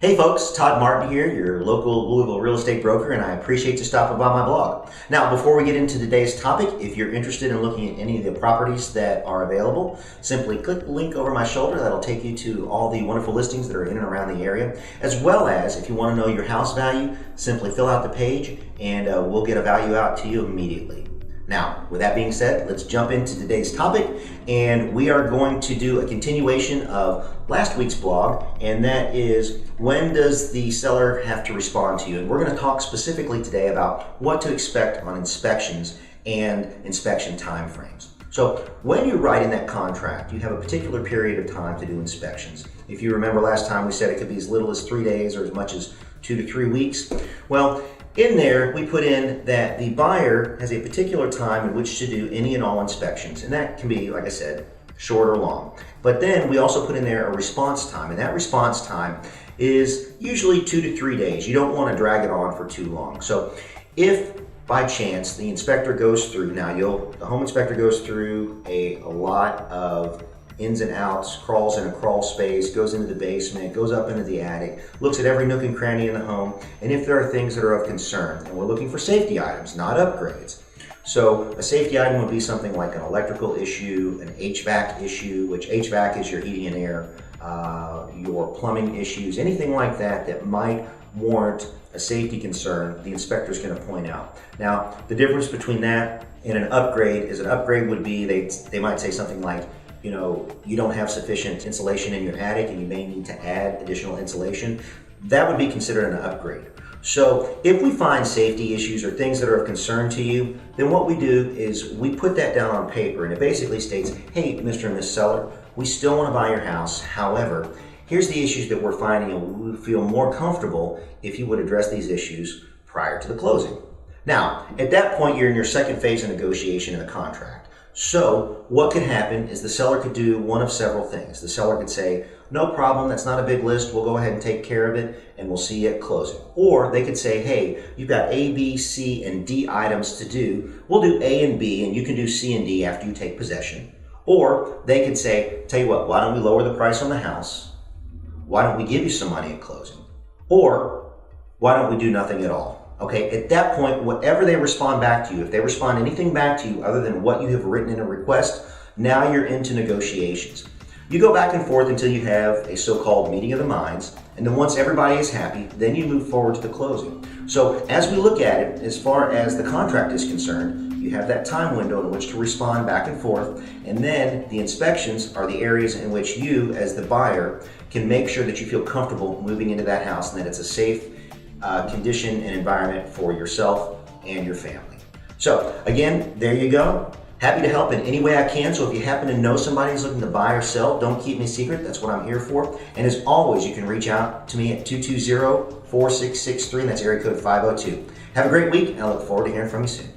Hey folks, Todd Martin here, your local Louisville real estate broker, and I appreciate you stopping by my blog. Now, before we get into today's topic, if you're interested in looking at any of the properties that are available, simply click the link over my shoulder. That'll take you to all the wonderful listings that are in and around the area, as well as if you want to know your house value, simply fill out the page and we'll get a value out to you immediately. Now, with that being said, let's jump into today's topic, and we are going to do a continuation of last week's blog, and that is, when does the seller have to respond to you? And we're going to talk specifically today about what to expect on inspections and inspection timeframes. So when you write in that contract, you have a particular period of time to do inspections. If you remember last time, we said it could be as little as 3 days or as much as 2 to 3 weeks. Well, in there, we put in that the buyer has a particular time in which to do any and all inspections, and that can be, like I said, short or long. But then we also put in there a response time, and that response time is usually 2 to 3 days. You don't want to drag it on for too long. So if by chance the inspector goes through, now the home inspector goes through a lot of ins and outs, crawls in a crawl space, goes into the basement, goes up into the attic, looks at every nook and cranny in the home, and if there are things that are of concern, and we're looking for safety items, not upgrades. So a safety item would be something like an electrical issue, an HVAC issue, which HVAC is your heating and air, your plumbing issues, anything like that that might warrant a safety concern, the inspector is going to point out. Now, the difference between that and an upgrade is an upgrade would be, they might say something like, you don't have sufficient insulation in your attic and you may need to add additional insulation. That would be considered an upgrade. So if we find safety issues or things that are of concern to you, then what we do is we put that down on paper, and it basically states, hey, Mr. and Miss Seller, we still want to buy your house. However, here's the issues that we're finding, and we would feel more comfortable if you would address these issues prior to the closing. Now, at that point, you're in your second phase of negotiation in the contract. So what could happen is the seller could do one of several things. The seller could say, no problem, that's not a big list, we'll go ahead and take care of it, and we'll see you at closing. Or they could say, hey, you've got A, B, C, and D items to do. We'll do A and B, and you can do C and D after you take possession. Or they could say, tell you what, why don't we lower the price on the house? Why don't we give you some money at closing? Or why don't we do nothing at all? Okay, at that point, whatever they respond back to you, if they respond anything back to you other than what you have written in a request, now you're into negotiations. You go back and forth until you have a so-called meeting of the minds, and then once everybody is happy, then you move forward to the closing. So as we look at it, as far as the contract is concerned, you have that time window in which to respond back and forth, and then the inspections are the areas in which you, as the buyer, can make sure that you feel comfortable moving into that house and that it's a safe condition and environment for yourself and your family. So again, there you go. Happy to help in any way I can. So if you happen to know somebody who's looking to buy or sell, don't keep me secret. That's what I'm here for. And as always, you can reach out to me at 220-4663, and that's area code 502. Have a great week, and I look forward to hearing from you soon.